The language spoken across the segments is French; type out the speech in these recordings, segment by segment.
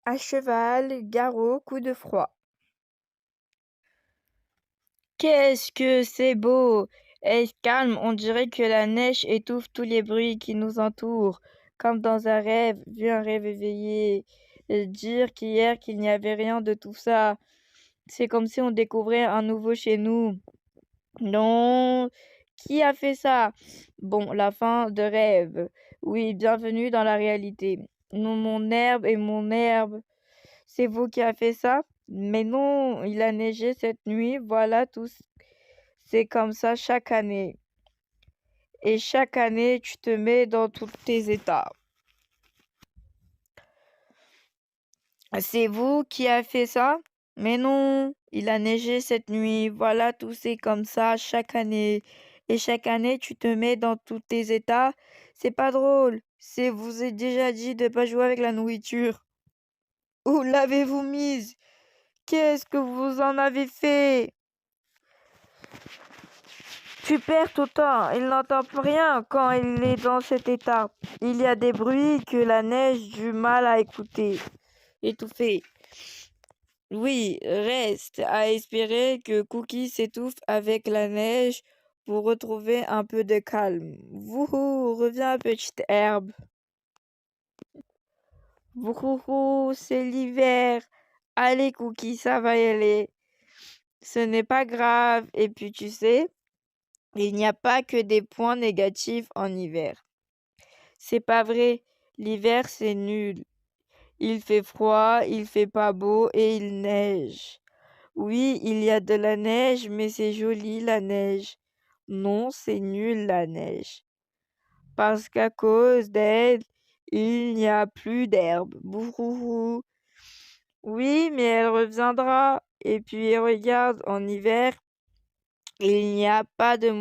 À cheval, garrot, coup de froid. Qu'est-ce que c'est beau! Est calme, on dirait que la neige étouffe tous les bruits qui nous entourent, comme dans un rêve, vu un rêve éveillé. Dire qu'hier qu'il n'y avait rien de tout ça, c'est comme si on découvrait un nouveau chez nous. Non, qui a fait ça? Bon, la fin de rêve. Oui, bienvenue dans la réalité. Non, mon herbe et mon herbe. C'est vous qui a fait ça? Mais non, il a neigé cette nuit, voilà tout. C'est comme ça chaque année. Et chaque année, tu te mets dans tous tes états. C'est vous qui a fait ça? Mais non, il a neigé cette nuit, voilà tout. C'est comme ça chaque année. Et chaque année, tu te mets dans tous tes états. C'est pas drôle. C'est vous ai déjà dit de pas jouer avec la nourriture. Où l'avez-vous mise? Qu'est-ce que vous en avez fait? Tu perds tout le temps, il n'entend plus rien quand il est dans cet état. Il y a des bruits que la neige du mal à écouter. Étouffé. Oui, reste à espérer que Cookie s'étouffe avec la neige pour retrouver un peu de calme. Wouhou, reviens petite herbe. Wouhou, c'est l'hiver. Allez Cookie, ça va y aller. Ce n'est pas grave. Et puis tu sais, il n'y a pas que des points négatifs en hiver. C'est pas vrai. L'hiver, c'est nul. Il fait froid, il fait pas beau et il neige. Oui, il y a de la neige, mais c'est joli la neige. Non, c'est nul la neige. Parce qu'à cause d'elle, il n'y a plus d'herbe. Bouhouhou. Oui, mais elle reviendra. Et puis regarde, en hiver, il n'y a pas de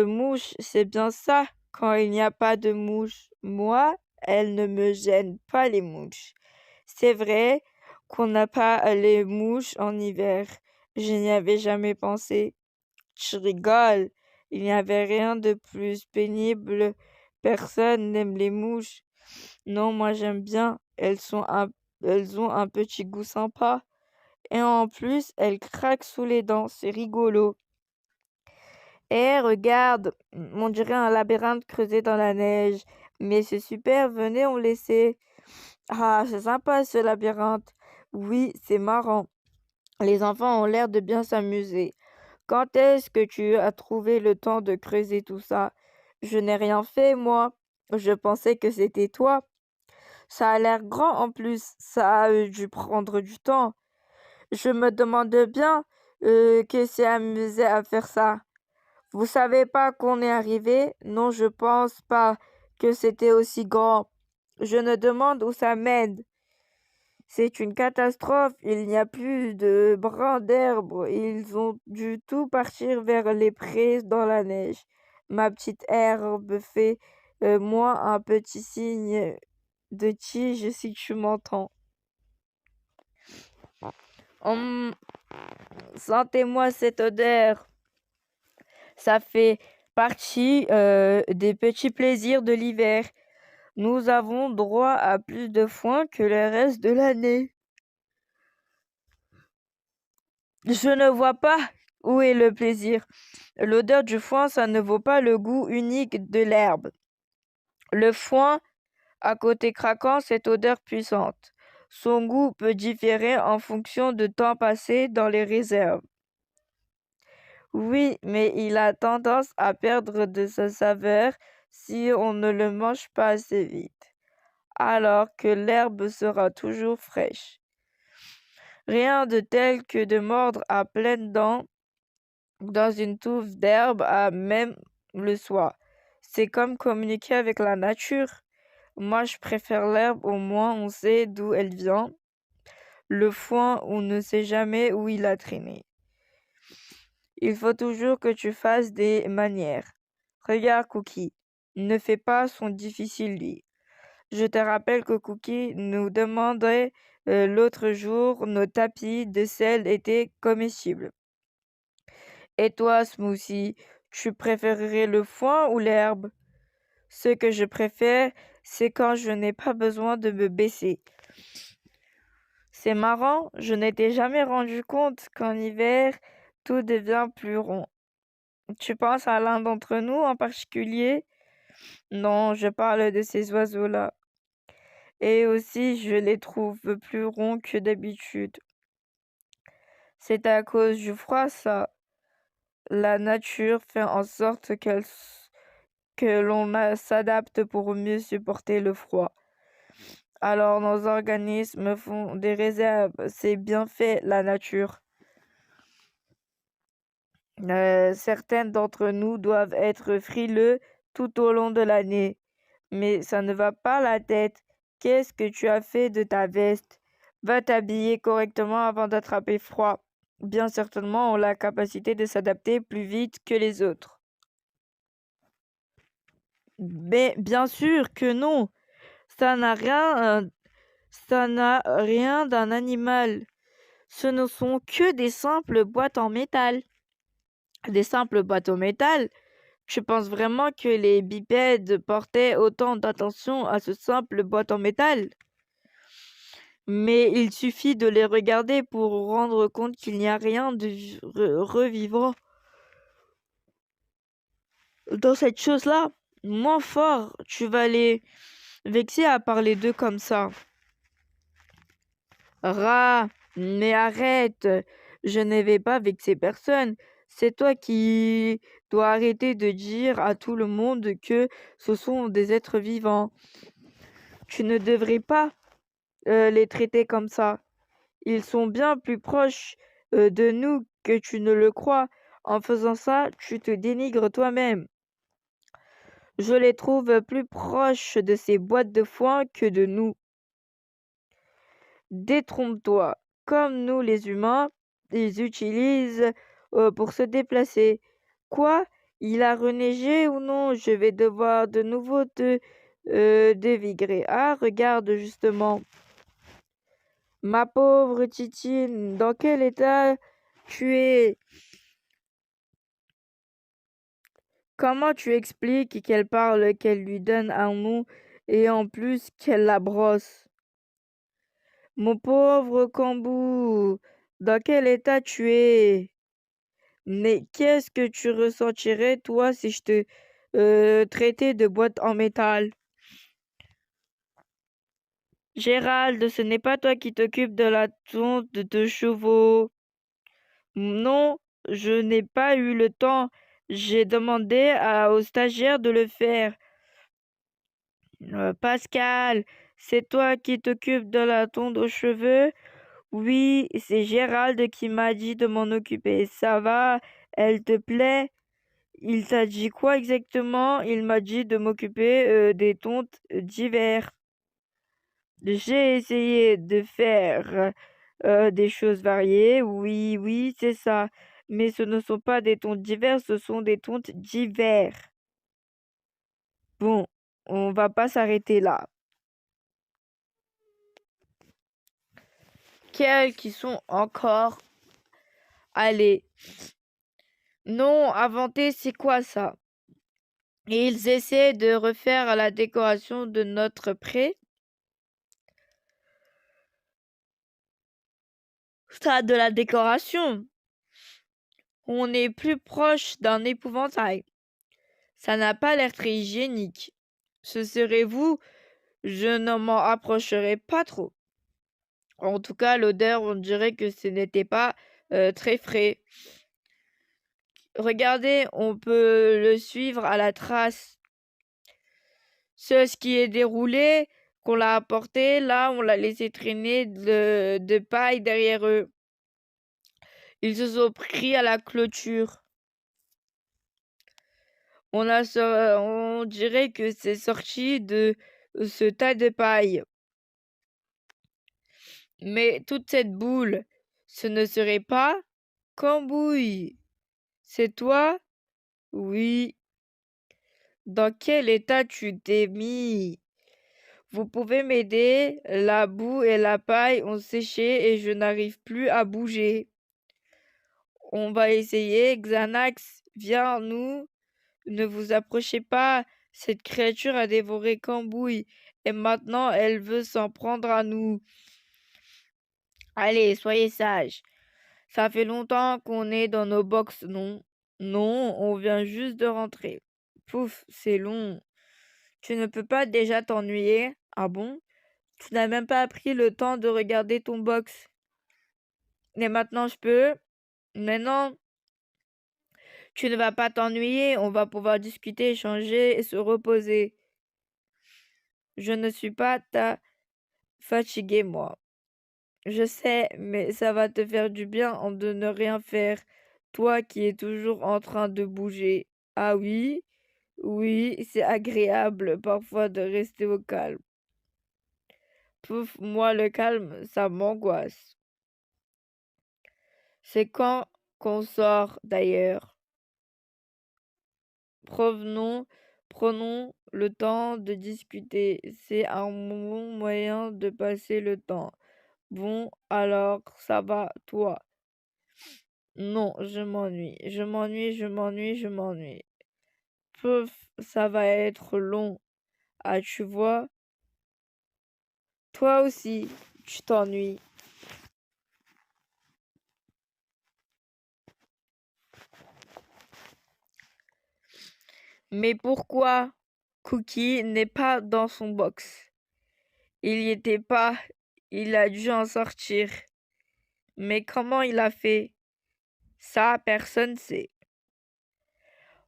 mouches. C'est bien ça, quand il n'y a pas de mouches. Moi, elles ne me gênent pas les mouches. C'est vrai qu'on n'a pas les mouches en hiver. Je n'y avais jamais pensé. Je rigole. Il n'y avait rien de plus pénible. Personne n'aime les mouches. Non, moi j'aime bien. Elles ont un petit goût sympa. Et en plus, elles craquent sous les dents. C'est rigolo. Eh, regarde, on dirait un labyrinthe creusé dans la neige. Mais c'est super, venez, on l'essaie. Ah, c'est sympa ce labyrinthe. Oui, c'est marrant. Les enfants ont l'air de bien s'amuser. Quand est-ce que tu as trouvé le temps de creuser tout ça? Je n'ai rien fait, moi. Je pensais que c'était toi. Ça a l'air grand en plus. Ça a dû prendre du temps. Je me demande bien qui s'est amusé à faire ça. Vous savez pas qu'on est arrivé? Non, je pense pas que c'était aussi grand. Je me demande où ça mène. C'est une catastrophe. Il n'y a plus de brins d'herbe. Ils ont dû tout partir vers les prés dans la neige. Ma petite herbe fait moi un petit signe de tige si tu m'entends. Hum, sentez-moi cette odeur. Ça fait partie des petits plaisirs de l'hiver. Nous avons droit à plus de foin que le reste de l'année. Je ne vois pas où est le plaisir. L'odeur du foin, ça ne vaut pas le goût unique de l'herbe. Le foin, à côté craquant, cette odeur puissante. Son goût peut différer en fonction de temps passé dans les réserves. Oui, mais il a tendance à perdre de sa saveur si on ne le mange pas assez vite, alors que l'herbe sera toujours fraîche. Rien de tel que de mordre à pleines dents dans une touffe d'herbe à même le soir. C'est comme communiquer avec la nature. Moi, je préfère l'herbe, au moins on sait d'où elle vient. Le foin, on ne sait jamais où il a traîné. Il faut toujours que tu fasses des manières. Regarde, Cookie. Ne fais pas son difficile, lui. Je te rappelle que Cookie nous demandait l'autre jour nos tapis de sel étaient comestibles. Et toi, Smoothie, tu préférerais le foin ou l'herbe? Ce que je préfère, c'est quand je n'ai pas besoin de me baisser. C'est marrant, je n'étais jamais rendu compte qu'en hiver, tout devient plus rond. Tu penses à l'un d'entre nous en particulier? Non, je parle de ces oiseaux-là. Et aussi, je les trouve plus ronds que d'habitude. C'est à cause du froid, ça. La nature fait en sorte que s'adapte pour mieux supporter le froid. Alors nos organismes font des réserves. C'est bien fait, la nature. Certaines d'entre nous doivent être frileux tout au long de l'année. Mais ça ne va pas la tête. Qu'est-ce que tu as fait de ta veste? Va t'habiller correctement avant d'attraper froid. Bien certainement, on a la capacité de s'adapter plus vite que les autres. Mais bien sûr que non. Ça n'a rien, ça n'a rien d'un animal. Ce ne sont que des simples boîtes en métal. Des simples boîtes en métal? Je pense vraiment que les bipèdes portaient autant d'attention à ce simple boîte en métal. Mais il suffit de les regarder pour rendre compte qu'il n'y a rien de revivant dans cette chose-là. Moins fort, tu vas les vexer à parler d'eux comme ça. Rat, mais arrête, je ne vais pas vexer personne. C'est toi qui dois arrêter de dire à tout le monde que ce sont des êtres vivants. Tu ne devrais pas les traiter comme ça. Ils sont bien plus proches de nous que tu ne le crois. En faisant ça, tu te dénigres toi-même. Je les trouve plus proches de ces boîtes de foin que de nous. Détrompe-toi. Comme nous les humains, ils utilisent pour se déplacer. Quoi? Il a reneigé ou non? Je vais devoir de nouveau te dévigrer. Ah, regarde justement. Ma pauvre Titine, dans quel état tu es? Comment tu expliques qu'elle parle, qu'elle lui donne un nom et en plus qu'elle la brosse? Mon pauvre Cambou, dans quel état tu es? Mais qu'est-ce que tu ressentirais, toi, si je te traitais de boîte en métal? Gérald, ce n'est pas toi qui t'occupes de la tonte de chevaux. Non, je n'ai pas eu le temps. J'ai demandé au stagiaire de le faire. Pascal, c'est toi qui t'occupes de la tonte aux cheveux? Oui, c'est Gérald qui m'a dit de m'en occuper. Ça va? Elle te plaît? Il t'a dit quoi exactement? Il m'a dit de m'occuper des tontes d'hiver. J'ai essayé de faire des choses variées. Oui, oui, c'est ça. Mais ce ne sont pas des tontes d'hiver, ce sont des tontes d'hiver. Bon, on va pas s'arrêter là. Quels qui sont encore... Allez. Non, inventer, c'est quoi ça? Et ils essaient de refaire la décoration de notre pré. Ça, de la décoration. On est plus proche d'un épouvantail. Ça n'a pas l'air très hygiénique. Ce serait vous, je ne m'en approcherai pas trop. En tout cas, l'odeur, on dirait que ce n'était pas très frais. Regardez, on peut le suivre à la trace. Ce qui est déroulé, qu'on l'a apporté, là, on l'a laissé traîner de paille derrière eux. Ils se sont pris à la clôture. On dirait que c'est sorti de ce tas de paille. Mais toute cette boule, ce ne serait pas Cambouis. C'est toi? Oui. Dans quel état tu t'es mis? Vous pouvez m'aider? La boue et la paille ont séché et je n'arrive plus à bouger. On va essayer. Xanax, viens, nous. Ne vous approchez pas. Cette créature a dévoré Cambouis et maintenant elle veut s'en prendre à nous. Allez, soyez sages. Ça fait longtemps qu'on est dans nos box, non? Non, on vient juste de rentrer. Pouf, c'est long. Tu ne peux pas déjà t'ennuyer? Ah bon? Tu n'as même pas pris le temps de regarder ton box. Mais maintenant je peux. Mais non, tu ne vas pas t'ennuyer. On va pouvoir discuter, échanger et se reposer. Je ne suis pas fatiguée, moi. Je sais, mais ça va te faire du bien de ne rien faire. Toi qui es toujours en train de bouger. Ah oui? Oui, c'est agréable parfois de rester au calme. Pouf, moi le calme, ça m'angoisse. C'est quand qu'on sort d'ailleurs. Provenons, prenons le temps de discuter. C'est un bon moyen de passer le temps. Bon, alors, ça va, toi? Non, je m'ennuie. Je m'ennuie, je m'ennuie, je m'ennuie. Pouf, ça va être long. Ah, tu vois? Toi aussi, tu t'ennuies. Mais pourquoi Cookie n'est pas dans son box? Il y était pas. Il a dû en sortir. Mais comment il a fait? Ça, personne sait.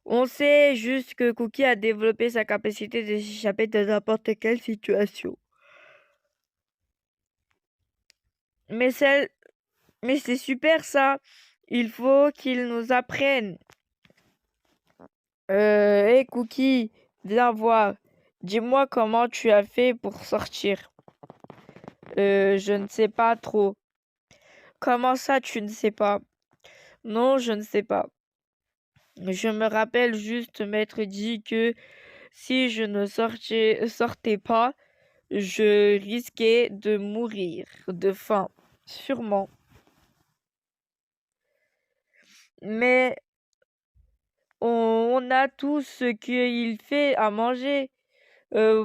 On sait juste que Cookie a développé sa capacité de s'échapper de n'importe quelle situation. Mais celle, mais c'est super ça. Il faut qu'il nous apprenne. Hé Cookie, viens voir. Dis-moi comment tu as fait pour sortir. Je ne sais pas trop. Comment ça, tu ne sais pas? Non, je ne sais pas. Je me rappelle juste m'être dit que si je ne sortais pas, je risquais de mourir de faim, sûrement. Mais on a tout ce qu'il fait à manger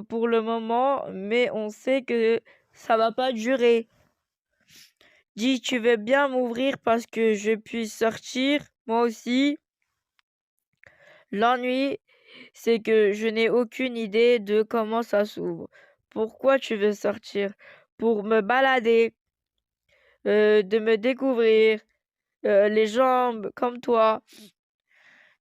pour le moment, mais on sait que ça va pas durer. Dis, tu veux bien m'ouvrir parce que je puisse sortir, moi aussi. L'ennui, c'est que je n'ai aucune idée de comment ça s'ouvre. Pourquoi tu veux sortir? Pour me balader, de me découvrir, les jambes comme toi.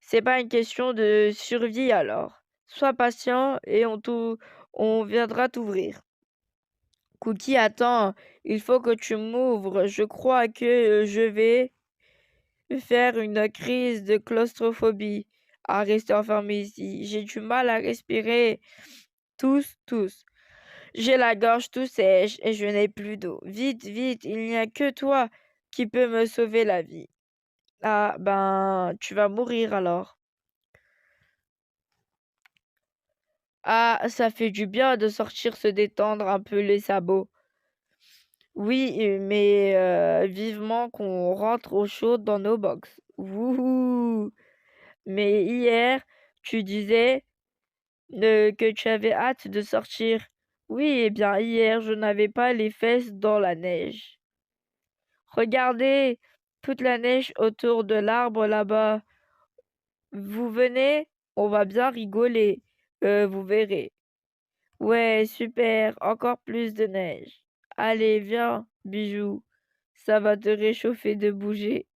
C'est pas une question de survie alors. Sois patient et on viendra t'ouvrir. Cookie, attends, il faut que tu m'ouvres. Je crois que je vais faire une crise de claustrophobie à rester enfermé ici. J'ai du mal à respirer. Tous. J'ai la gorge tout sèche et je n'ai plus d'eau. Vite, vite, il n'y a que toi qui peux me sauver la vie. Ah, ben, tu vas mourir alors. Ah, ça fait du bien de sortir se détendre un peu les sabots. Oui, mais vivement qu'on rentre au chaud dans nos box. Wouhou! Mais hier, tu disais que tu avais hâte de sortir. Oui, eh bien hier, je n'avais pas les fesses dans la neige. Regardez, toute la neige autour de l'arbre là-bas. Vous venez? On va bien rigoler. Vous verrez. Ouais, super, encore plus de neige. Allez, viens, bijou. Ça va te réchauffer de bouger.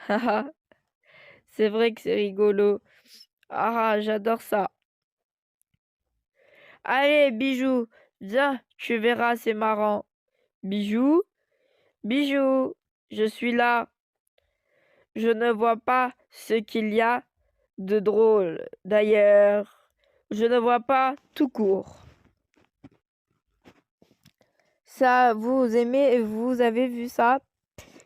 Haha, c'est vrai que c'est rigolo. Ah, j'adore ça. Allez, bijou, viens, tu verras, c'est marrant. Bijou, bijou, je suis là. Je ne vois pas ce qu'il y a de drôle. D'ailleurs, je ne vois pas tout court. Ça, vous aimez, vous avez vu ça?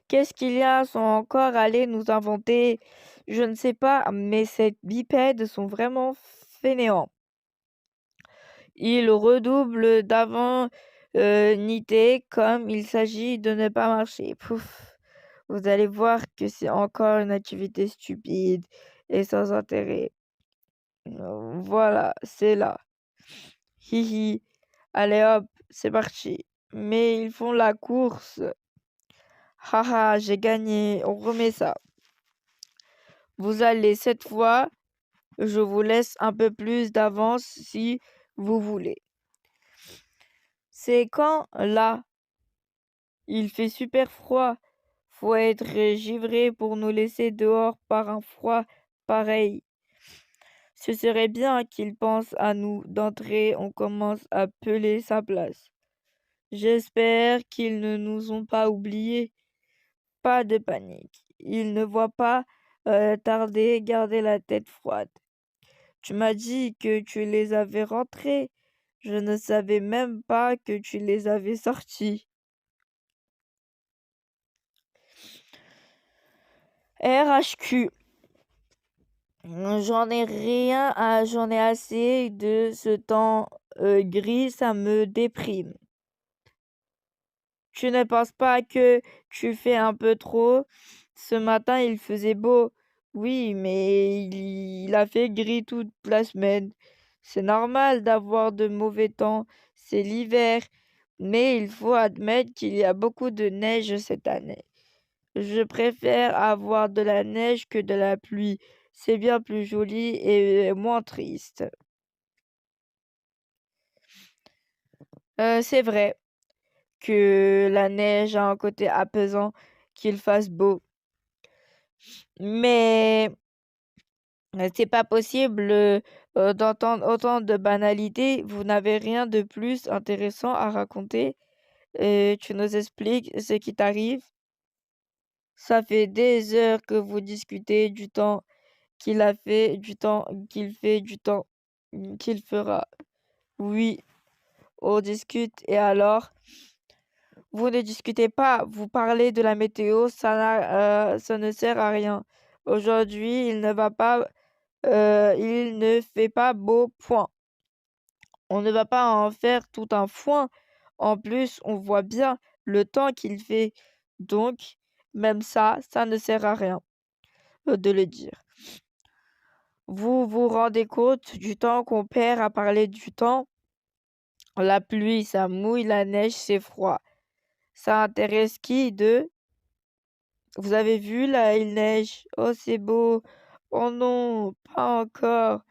Qu'est-ce qu'il y a? Sont encore allés nous inventer? Je ne sais pas, mais ces bipèdes sont vraiment fainéants. Ils redoublent d'avant-nité comme il s'agit de ne pas marcher. Pouf. Vous allez voir que c'est encore une activité stupide et sans intérêt. Voilà, c'est là. Hihi. Allez hop, c'est parti. mais ils font la course. Haha, j'ai gagné, on remet ça. Vous allez cette fois, je vous laisse un peu plus d'avance si vous voulez. C'est quand là, il fait super froid. Faut être givré pour nous laisser dehors par un froid pareil. Ce serait bien qu'il pense à nous. D'entrée, on commence à peler sa place. J'espère qu'ils ne nous ont pas oubliés. Pas de panique. Ils ne voient pas tarder, garder la tête froide. Tu m'as dit que tu les avais rentrés. Je ne savais même pas que tu les avais sortis. RHQ. J'en ai assez de ce temps gris, ça me déprime. Tu ne penses pas que tu fais un peu trop? Ce matin, il faisait beau. Oui, mais il a fait gris toute la semaine. C'est normal d'avoir de mauvais temps, c'est l'hiver, mais il faut admettre qu'il y a beaucoup de neige cette année. Je préfère avoir de la neige que de la pluie. C'est bien plus joli et moins triste. C'est vrai que la neige a un côté apaisant, qu'il fasse beau. Mais c'est pas possible d'entendre autant de banalités. Vous n'avez rien de plus intéressant à raconter. Tu nous expliques ce qui t'arrive. Ça fait des heures que vous discutez du temps qu'il a fait, du temps qu'il fait, du temps qu'il fera. Oui, on discute et alors? Vous ne discutez pas, vous parlez de la météo, ça ne sert à rien. Aujourd'hui, il ne fait pas beau, point. On ne va pas en faire tout un foin. En plus, on voit bien le temps qu'il fait. Donc, même ça ne sert à rien de le dire. Vous vous rendez compte du temps qu'on perd à parler du temps? La pluie, ça mouille, la neige, c'est froid. Ça intéresse qui de? Vous avez vu là, il neige. Oh, c'est beau. Oh non, pas encore.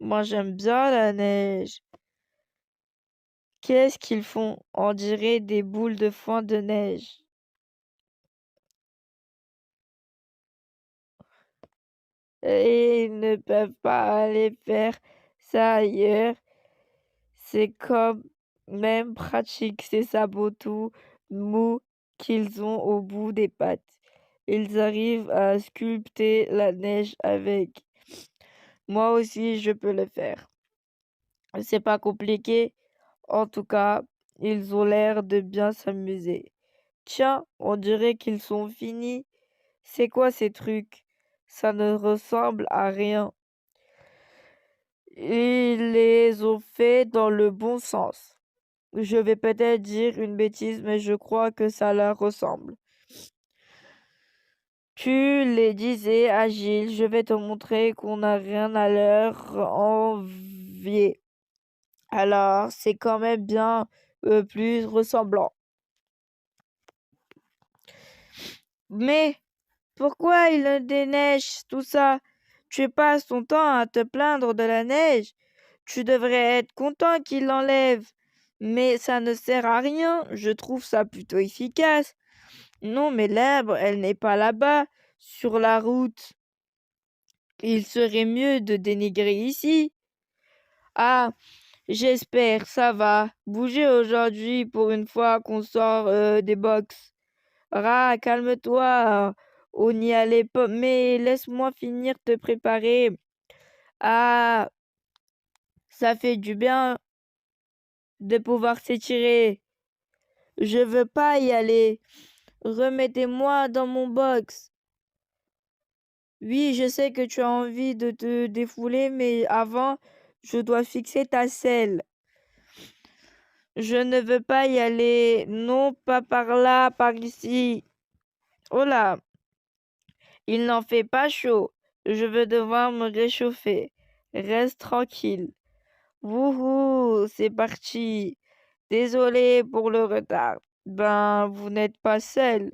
Moi, j'aime bien la neige. Qu'est-ce qu'ils font? On dirait des boules de foin de neige. Et ils ne peuvent pas aller faire ça ailleurs. C'est comme même pratique ces sabots tout mous qu'ils ont au bout des pattes. Ils arrivent à sculpter la neige avec. Moi aussi, je peux le faire. C'est pas compliqué. En tout cas, ils ont l'air de bien s'amuser. Tiens, on dirait qu'ils sont finis. C'est quoi ces trucs? Ça ne ressemble à rien. Ils les ont fait dans le bon sens. Je vais peut-être dire une bêtise, mais je crois que ça leur ressemble. Tu les disais, Agile, je vais te montrer qu'on n'a rien à leur envier. Alors, c'est quand même bien plus ressemblant. Mais pourquoi il déneige tout ça? Tu passes ton temps à te plaindre de la neige. Tu devrais être content qu'il l'enlève. Mais ça ne sert à rien. Je trouve ça plutôt efficace. Non, mais l'herbe, elle n'est pas là-bas, sur la route. Il serait mieux de dénigrer ici. Ah, j'espère, ça va. Bouger aujourd'hui pour une fois qu'on sort des box. Calme-toi. On n'y allait pas. Mais laisse-moi finir de te préparer. Ah, ça fait du bien de pouvoir s'étirer. Je veux pas y aller. Remettez-moi dans mon box. Oui, je sais que tu as envie de te défouler, mais avant, je dois fixer ta selle. Je ne veux pas y aller. Non, pas par là, par ici. Oh là, il n'en fait pas chaud. Je veux devoir me réchauffer. Reste tranquille. Wouhou, c'est parti. Désolé pour le retard. Ben, vous n'êtes pas seul.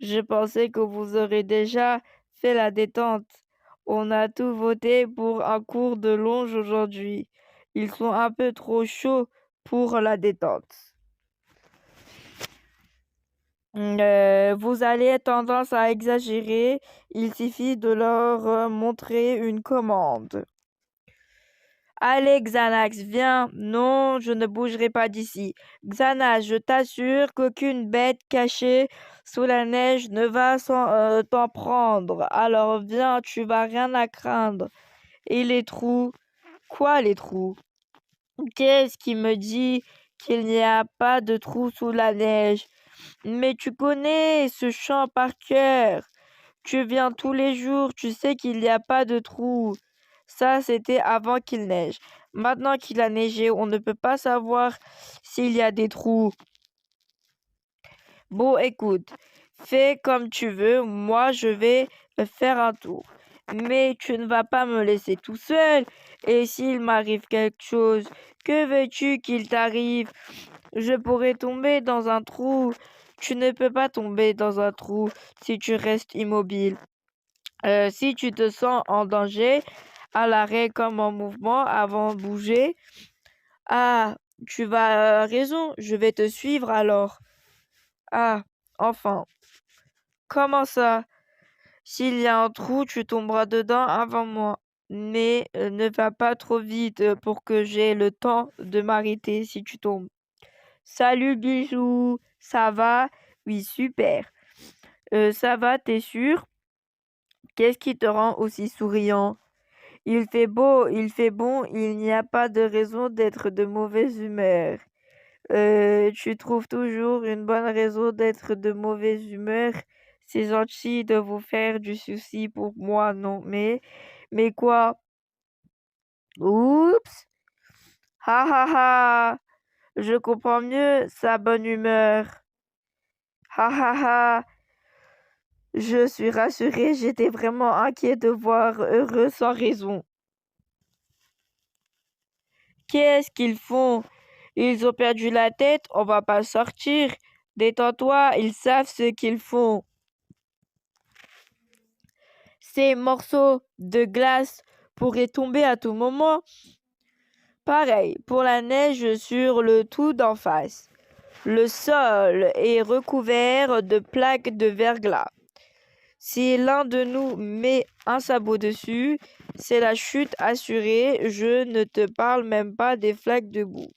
Je pensais que vous aurez déjà fait la détente. On a tout voté pour un cours de longe aujourd'hui. Ils sont un peu trop chauds pour la détente. Vous avez tendance à exagérer. Il suffit de leur montrer une commande. Allez, Xanax, viens. Non, je ne bougerai pas d'ici. Xanax, je t'assure qu'aucune bête cachée sous la neige ne va t'en prendre. Alors viens, tu vas rien à craindre. Et les trous? Quoi, les trous? Qu'est-ce qui me dit qu'il n'y a pas de trous sous la neige? Mais tu connais ce chant par cœur. Tu viens tous les jours, tu sais qu'il n'y a pas de trous. Ça, c'était avant qu'il neige. Maintenant qu'il a neigé, on ne peut pas savoir s'il y a des trous. Bon, écoute, fais comme tu veux, moi je vais faire un tour. Mais tu ne vas pas me laisser tout seul. Et s'il m'arrive quelque chose, que veux-tu qu'il t'arrive? Je pourrais tomber dans un trou. Tu ne peux pas tomber dans un trou si tu restes immobile. Si tu te sens en danger, à l'arrêt comme en mouvement avant de bouger, ah, tu vas raison, je vais te suivre alors. Ah, enfin, comment ça? S'il y a un trou, tu tomberas dedans avant moi. Mais ne va pas trop vite pour que j'aie le temps de m'arrêter si tu tombes. Salut bisous, ça va? Oui, super. Ça va, t'es sûr? Qu'est-ce qui te rend aussi souriant? Il fait beau, il fait bon, il n'y a pas de raison d'être de mauvaise humeur. Tu trouves toujours une bonne raison d'être de mauvaise humeur. C'est gentil de vous faire du souci pour moi, non, mais quoi? Oups! Ha ha ha! Je comprends mieux sa bonne humeur. Ha ha ha! Je suis rassurée, j'étais vraiment inquiet de voir heureux sans raison. Qu'est-ce qu'ils font? Ils ont perdu la tête, on va pas sortir. Détends-toi, ils savent ce qu'ils font. Ces morceaux de glace pourraient tomber à tout moment. Pareil pour la neige sur le tout d'en face. Le sol est recouvert de plaques de verglas. Si l'un de nous met un sabot dessus, c'est la chute assurée. Je ne te parle même pas des flaques de boue.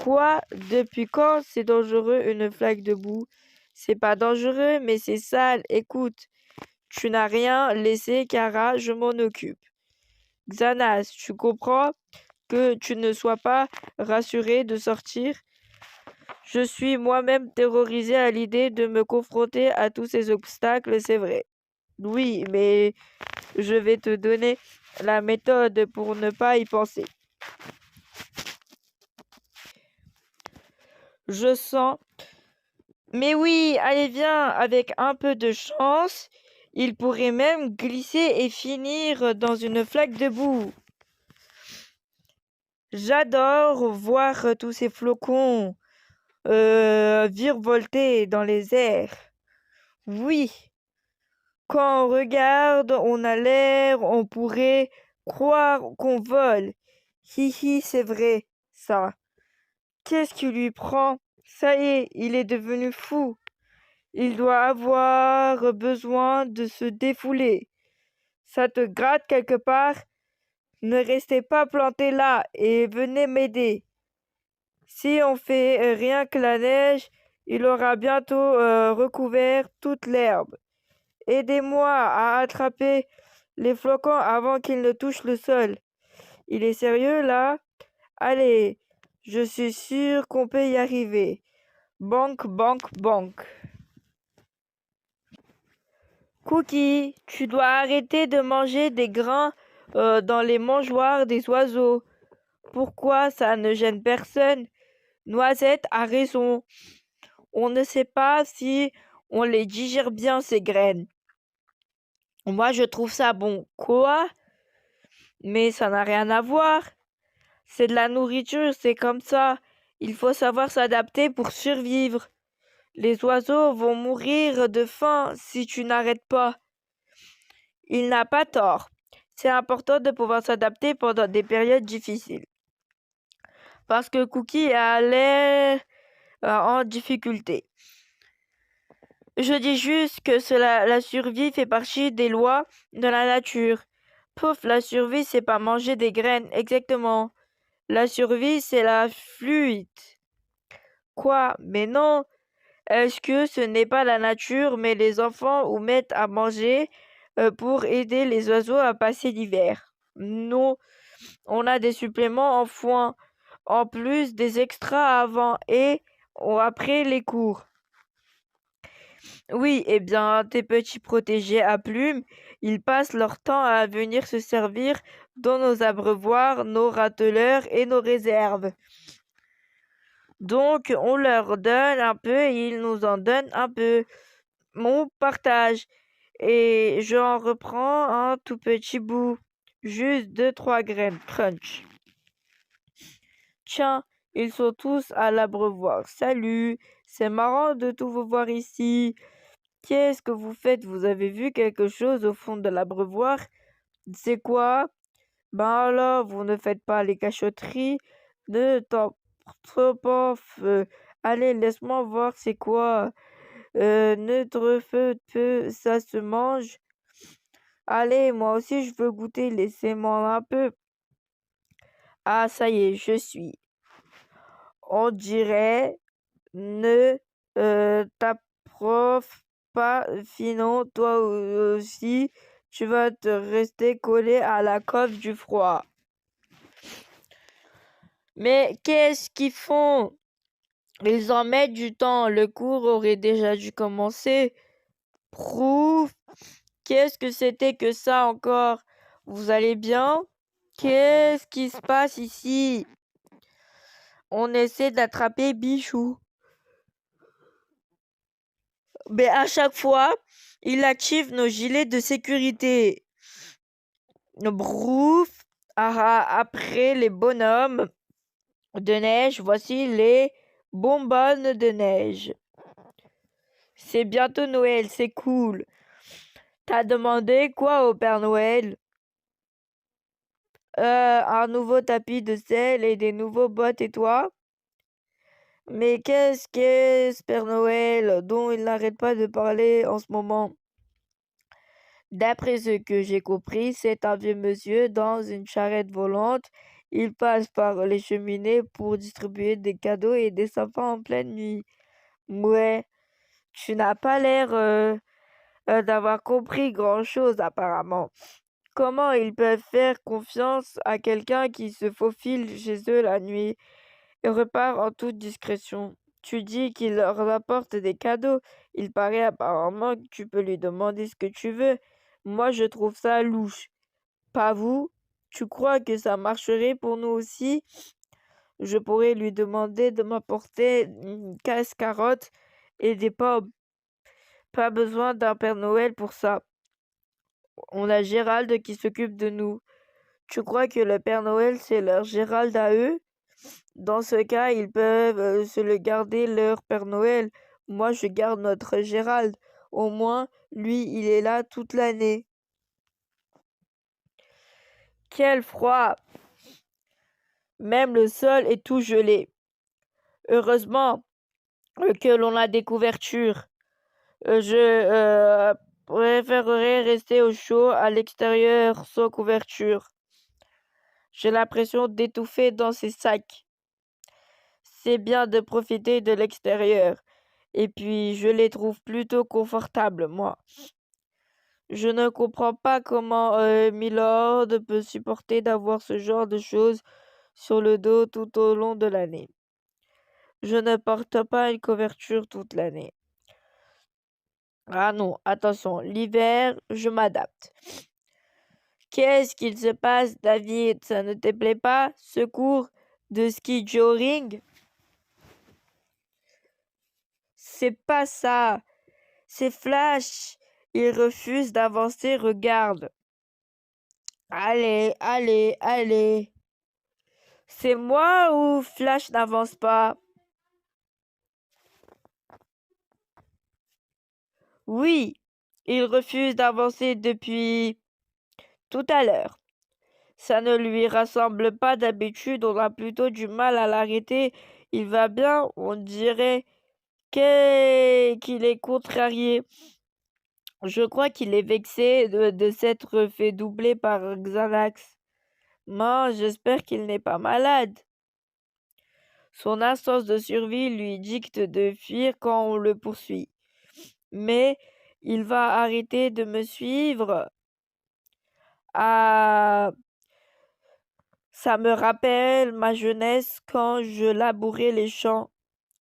Quoi? Depuis quand c'est dangereux une flaque de boue? C'est pas dangereux, mais c'est sale. Écoute, tu n'as rien laissé, Kara, je m'en occupe. Xanas, tu comprends que tu ne sois pas rassuré de sortir? Je suis moi-même terrorisé à l'idée de me confronter à tous ces obstacles, c'est vrai. Oui, mais je vais te donner la méthode pour ne pas y penser. Je sens. Mais oui, allez, viens, avec un peu de chance, il pourrait même glisser et finir dans une flaque de boue. J'adore voir tous ces flocons virevolter dans les airs. Oui, quand on regarde, on a l'air, on pourrait croire qu'on vole. Hihi, c'est vrai, ça. Qu'est-ce qui lui prend? Ça y est, il est devenu fou. Il doit avoir besoin de se défouler. Ça te gratte quelque part? Ne restez pas planté là et venez m'aider. Si on fait rien que la neige, il aura bientôt recouvert toute l'herbe. Aidez-moi à attraper les flocons avant qu'ils ne touchent le sol. Il est sérieux là? Allez, je suis sûr qu'on peut y arriver. Bank, bank, bank. Cookie, tu dois arrêter de manger des grains dans les mangeoires des oiseaux. Pourquoi ça ne gêne personne? Noisette a raison. On ne sait pas si on les digère bien, ces graines. Moi, je trouve ça bon. Quoi? Mais ça n'a rien à voir. C'est de la nourriture, c'est comme ça. Il faut savoir s'adapter pour survivre. Les oiseaux vont mourir de faim si tu n'arrêtes pas. Il n'a pas tort. C'est important de pouvoir s'adapter pendant des périodes difficiles. Parce que Cookie a l'air en difficulté. Je dis juste que la survie fait partie des lois de la nature. Pouf, la survie, c'est pas manger des graines, exactement. La survie, c'est la fluide. Quoi? Mais non. Est-ce que ce n'est pas la nature, mais les enfants ou mettent à manger pour aider les oiseaux à passer l'hiver? Non, on a des suppléments en foin, en plus des extras avant et après les cours. Oui, eh bien, tes petits protégés à plumes, ils passent leur temps à venir se servir dans nos abreuvoirs, nos râteleurs et nos réserves. Donc, on leur donne un peu et ils nous en donnent un peu. On partage. Et j'en reprends un tout petit bout. Juste 2-3 graines. Crunch. Tiens, ils sont tous à l'abreuvoir. Salut, c'est marrant de tout vous voir ici. Qu'est-ce que vous faites? Vous avez vu quelque chose au fond de l'abreuvoir? C'est quoi? Ben alors, vous ne faites pas les cachotteries. Ne t'en trop pas. Allez, laisse-moi voir c'est quoi. Neutre feu, peu, ça se mange. Allez, moi aussi je veux goûter, laissez-moi un peu. Ah, ça y est, je suis. On dirait, ne t'approche pas, sinon toi aussi, tu vas te rester collé à la coiffe du froid. Mais qu'est-ce qu'ils font? Ils en mettent du temps, le cours aurait déjà dû commencer. Prouf! Qu'est-ce que c'était que ça encore? Vous allez bien? Qu'est-ce qui se passe ici? On essaie d'attraper Bichou. Mais à chaque fois, il active nos gilets de sécurité. Brouf! Après les bonhommes de neige, voici les bonbonnes de neige. C'est bientôt Noël, c'est cool. T'as demandé quoi au Père Noël? Un nouveau tapis de sel et des nouveaux bottes et toi? Mais qu'est-ce Père Noël dont il n'arrête pas de parler en ce moment? D'après ce que j'ai compris, c'est un vieux monsieur dans une charrette volante. Il passe par les cheminées pour distribuer des cadeaux et des sapins en pleine nuit. Ouais, tu n'as pas l'air d'avoir compris grand-chose apparemment. Comment ils peuvent faire confiance à quelqu'un qui se faufile chez eux la nuit et repart en toute discrétion? Tu dis qu'il leur apporte des cadeaux. Il paraît apparemment que tu peux lui demander ce que tu veux. Moi, je trouve ça louche. Pas vous? Tu crois que ça marcherait pour nous aussi? Je pourrais lui demander de m'apporter une casse-carotte et des pommes. Pas besoin d'un Père Noël pour ça. On a Gérald qui s'occupe de nous. Tu crois que le Père Noël, c'est leur Gérald à eux? Dans ce cas, ils peuvent se le garder leur Père Noël. Moi, je garde notre Gérald. Au moins, lui, il est là toute l'année. Quel froid! Même le sol est tout gelé. Heureusement que l'on a des couvertures. Je préférerais rester au chaud à l'extérieur sans couverture. J'ai l'impression d'étouffer dans ces sacs. C'est bien de profiter de l'extérieur. Et puis, je les trouve plutôt confortables, moi. Je ne comprends pas comment Milord peut supporter d'avoir ce genre de choses sur le dos tout au long de l'année. Je ne porte pas une couverture toute l'année. Ah non, attention, l'hiver, je m'adapte. Qu'est-ce qu'il se passe, David? Ça ne te plaît pas, ce cours de ski joring? C'est pas ça. C'est Flash. Il refuse d'avancer, regarde. Allez, allez, allez. C'est moi ou Flash n'avance pas? Oui, il refuse d'avancer depuis tout à l'heure. Ça ne lui rassemble pas d'habitude, on a plutôt du mal à l'arrêter. Il va bien, on dirait qu'il est contrarié. Je crois qu'il est vexé de s'être fait doubler par Xanax. Mais j'espère qu'il n'est pas malade. Son instinct de survie lui dicte de fuir quand on le poursuit. Mais il va arrêter de me suivre. Ah, ça me rappelle ma jeunesse quand je labourais les champs.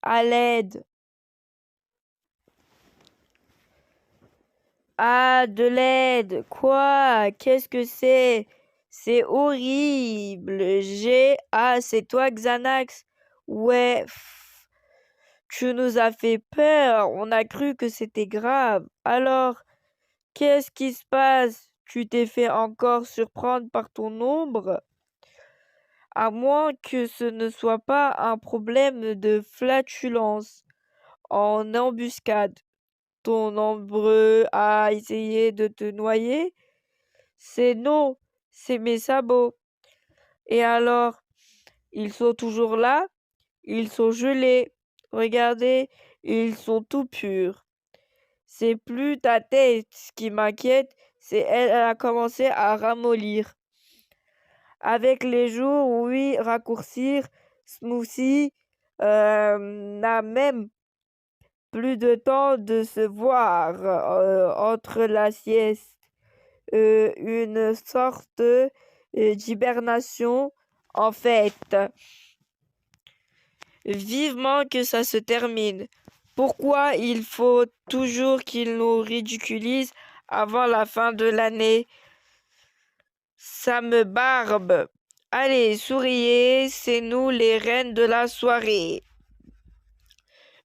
À l'aide. Ah, de l'aide. Quoi? Qu'est-ce que c'est? C'est horrible. Ah, c'est toi, Xanax. Ouais. Tu nous as fait peur. On a cru que c'était grave. Alors, qu'est-ce qui se passe? Tu t'es fait encore surprendre par ton ombre? À moins que ce ne soit pas un problème de flatulence en embuscade. Ton ombre a essayé de te noyer? C'est non, c'est mes sabots. Et alors, ils sont toujours là? Ils sont gelés. Regardez, ils sont tout purs. C'est plus ta tête qui m'inquiète, c'est elle, elle a commencé à ramollir. Avec les jours, oui, raccourcir, Smoothie n'a même plus de temps de se voir entre la sieste, une sorte d'hibernation en fait. Vivement que ça se termine. Pourquoi il faut toujours qu'il nous ridiculise avant la fin de l'année? Ça me barbe. Allez, souriez, c'est nous les reines de la soirée.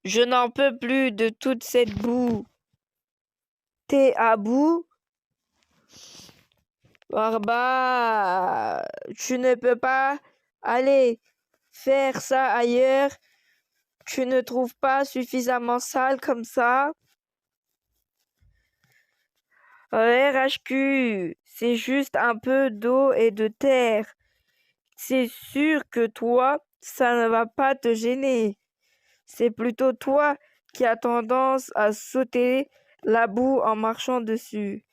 Je n'en peux plus de toute cette boue. T'es à bout? Barba, tu ne peux pas aller faire ça ailleurs. Tu ne trouves pas suffisamment sale comme ça? RHQ, c'est juste un peu d'eau et de terre. C'est sûr que toi, ça ne va pas te gêner. C'est plutôt toi qui as tendance à sauter la boue en marchant dessus.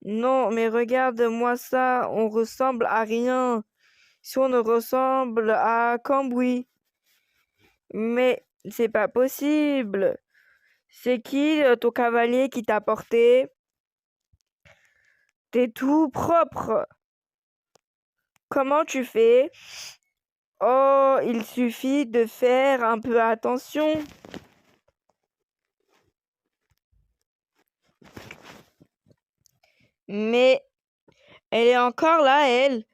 Non, mais regarde-moi ça, on ressemble à rien. Si on ne ressemble à Cambouis. Mais c'est pas possible. C'est qui ton cavalier qui t'a porté? T'es tout propre. Comment tu fais? Oh, il suffit de faire un peu attention. Mais elle est encore là, elle.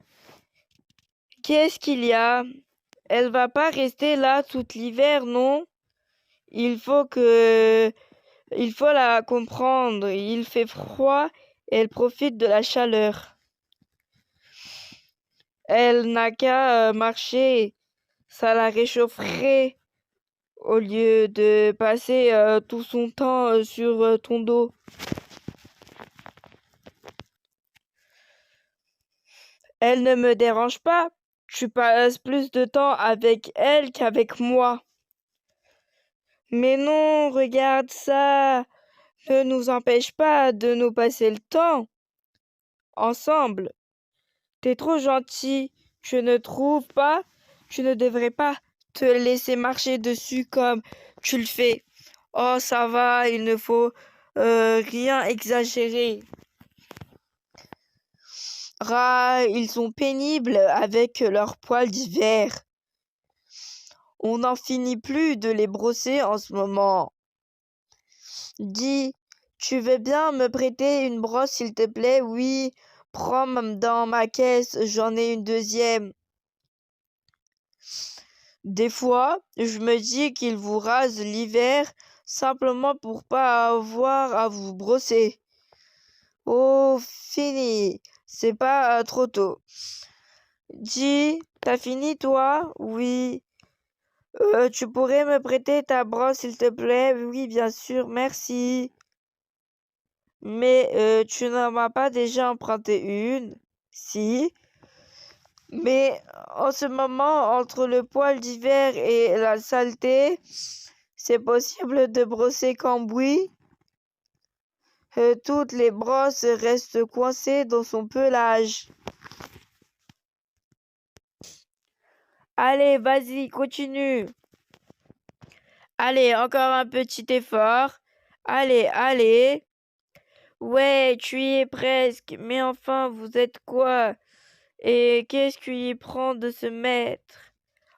Qu'est-ce qu'il y a? Elle va pas rester là tout l'hiver, non? Il faut que... Il faut la comprendre. Il fait froid et elle profite de la chaleur. Elle n'a qu'à marcher. Ça la réchaufferait au lieu de passer tout son temps sur ton dos. Elle ne me dérange pas. Tu passes plus de temps avec elle qu'avec moi. Mais non, regarde ça. Ne nous empêche pas de nous passer le temps ensemble. T'es trop gentil. Tu ne trouves pas? Tu ne devrais pas te laisser marcher dessus comme tu le fais. Oh, ça va, il ne faut rien exagérer. Rats, ils sont pénibles avec leurs poils d'hiver. On n'en finit plus de les brosser en ce moment. Dis, tu veux bien me prêter une brosse, s'il te plaît? Oui, prends dans ma caisse, j'en ai une deuxième. Des fois, je me dis qu'ils vous rasent l'hiver simplement pour pas avoir à vous brosser. Oh, fini, c'est pas trop tôt. Dis, t'as fini toi? Oui. Tu pourrais me prêter ta brosse, s'il te plaît? Oui, bien sûr, merci. Mais tu n'en m'as pas déjà emprunté une? Si. Mais en ce moment, entre le poil d'hiver et la saleté, c'est possible de brosser cambouis. Toutes les brosses restent coincées dans son pelage. Allez, vas-y, continue. Allez, encore un petit effort. Allez, allez. Ouais, tu y es presque. Mais enfin, vous êtes quoi? Et qu'est-ce qui y prend de se mettre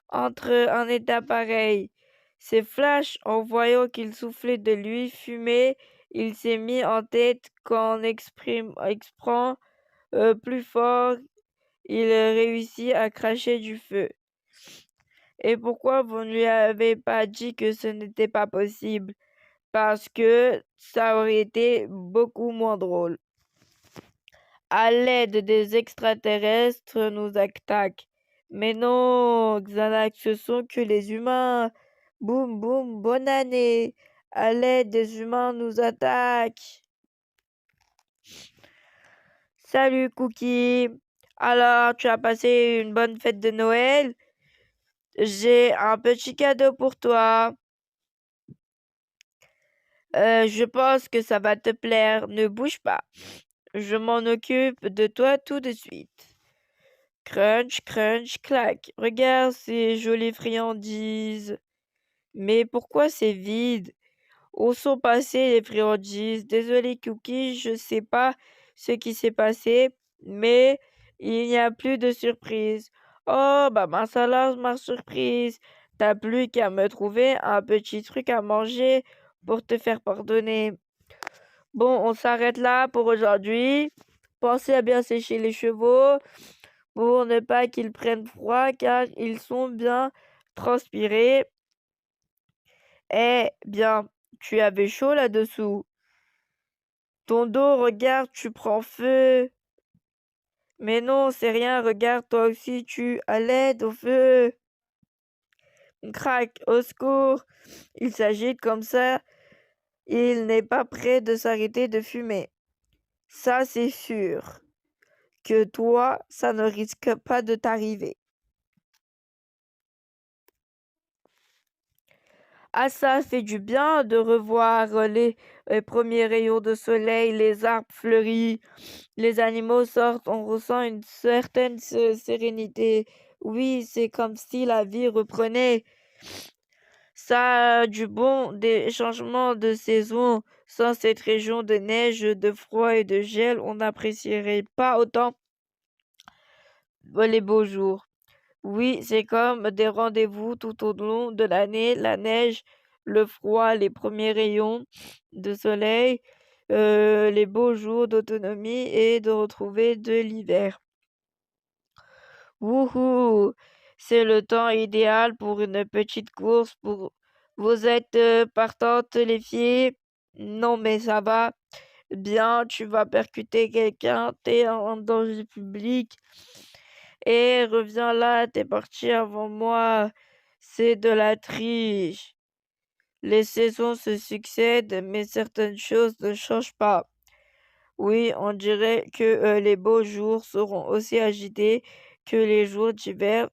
entre un état pareil? C'est Flash, en voyant qu'il soufflait de lui fumait, il s'est mis en tête qu'en exprimant plus fort, il réussit à cracher du feu. Et pourquoi vous ne lui avez pas dit que ce n'était pas possible? Parce que ça aurait été beaucoup moins drôle. À l'aide des extraterrestres nous attaquent. Mais non, Xanax, ce sont que les humains. Boum, boum, bonne année. À l'aide des humains nous attaquent. Salut, Cookie. Alors, tu as passé une bonne fête de Noël? J'ai un petit cadeau pour toi. Je pense que ça va te plaire. Ne bouge pas. Je m'en occupe de toi tout de suite. Crunch, crunch, clac. Regarde ces jolies friandises. Mais pourquoi c'est vide? Où sont passées les friandises? Désolé, Cookie, je sais pas ce qui s'est passé, mais il n'y a plus de surprise. Oh, bah mince alors, ma surprise. T'as plus qu'à me trouver un petit truc à manger pour te faire pardonner. Bon, on s'arrête là pour aujourd'hui. Pensez à bien sécher les chevaux pour ne pas qu'ils prennent froid car ils sont bien transpirés. Eh bien, tu avais chaud là-dessous. Ton dos, regarde, tu prends feu. Mais non, c'est rien, regarde, toi aussi, tu as l'aide au feu. Crac, au secours. Il s'agite comme ça. Il n'est pas prêt de s'arrêter de fumer. Ça, c'est sûr. Que toi, ça ne risque pas de t'arriver. Ah, ça fait du bien de revoir les premiers rayons de soleil, les arbres fleuris, les animaux sortent, on ressent une certaine sérénité. Oui, c'est comme si la vie reprenait. Ça a du bon des changements de saison. Sans cette région de neige, de froid et de gel, on n'apprécierait pas autant les beaux jours. Oui, c'est comme des rendez-vous tout au long de l'année, la neige, le froid, les premiers rayons de soleil, les beaux jours d'autonomie et de retrouver de l'hiver. Wouhou! C'est le temps idéal pour une petite course pour vous êtes partantes les filles? Non mais ça va. Bien, tu vas percuter quelqu'un, t'es en danger public. Et reviens là, t'es parti avant moi. C'est de la triche. Les saisons se succèdent, mais certaines choses ne changent pas. Oui, on dirait que les beaux jours seront aussi agités que les jours d'hiver,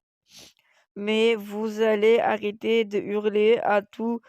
mais vous allez arrêter de hurler à tout